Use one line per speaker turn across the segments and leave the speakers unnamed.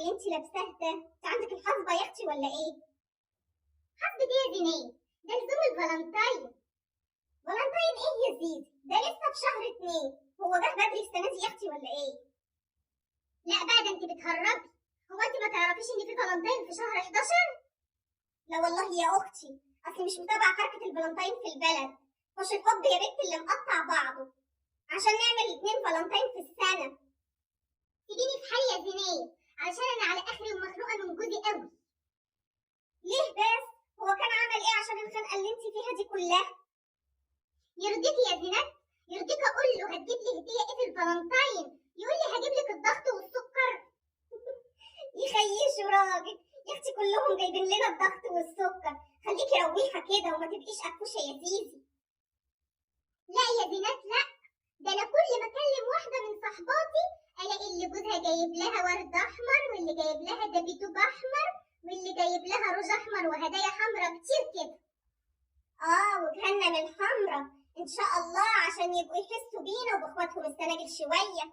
اللي انت لابساه ده؟ انت عندك الحصبه يا اختي ولا ايه؟
حصبة ايه يا زينيه؟ ده لزوم الفالنتاين.
فالنتاين ايه يا زيزي؟ ده لسه في شهر 2. هو جه بدري السنه دي يا اختي ولا ايه؟
لا بقى ده انت بتهربي. هو انت ما تعرفيش ان في فالنتاين في شهر 11؟
لا والله يا اختي، اصلي مش متابعه حركه الفالنتاين في البلد. مش الحب يا بنت اللي مقطع بعضه عشان نعمل 2 فالنتاين في السنه.
سيبيني في حالي يا زينيه، علشان انا على اخري ومخنوقه من جوزي قوي.
ليه بس؟ هو كان عمل ايه عشان الخنقه اللي انت فيها دي كلها؟
يرضيكي يا زينات؟ يرضيك اقول له هتجيب لي هديه ايه في الفالنتاين يقول لي هجيب لك الضغط والسكر؟
يخيشوا راجل يا اختي، كلهم جايبين لنا الضغط والسكر. خليكي رويحه كده وما تبقيش قفوشه يا زيزي.
لا يا زينات لا، ده انا كل ما اكلم واحده من صحباتي الاقي اللي جوزها جايب لها ورد احمر، واللي جايب لها دبيتوب احمر، واللي جايب لها روج احمر وهدايا حمرا كتير كده.
وجهنم الحمرا ان شاء الله عشان يبقوا يحسوا بينا وباخواتهم السناجل شويه.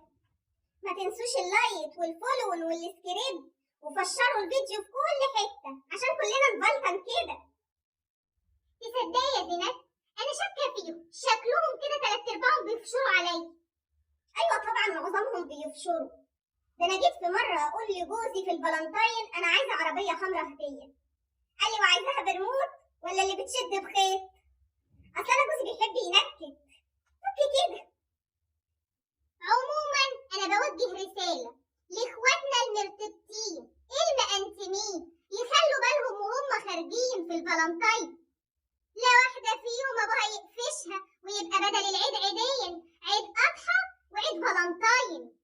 ما تنسوش اللايك والفولو والسكريب، وفشروا الفيديو في كل حته عشان كلنا نبلطن كده.
تصدقي يا زينات انا شاكه فيهم، شكلهم كده 3/4 بيفشروا عليا.
ايوه طبعا معظمهم بيفشروا. ده انا جيت في مره اقول لجوزي في الفالنتاين انا عايزه عربيه حمرا هديه، قال لي وعايزاها برموت ولا اللي بتشد بخيط؟ اصل انا جوزي بيحب ينكد فكي كده.
عموما انا بوجه رساله لاخواتنا المرتبطين المقنتمين يخلوا بالهم وهم خارجين في الفالنتاين. لا واحده فيهم ابوها يقفشها ويبقى بدل العيد عيدين، عيد اضحى وعيد فالنتاين.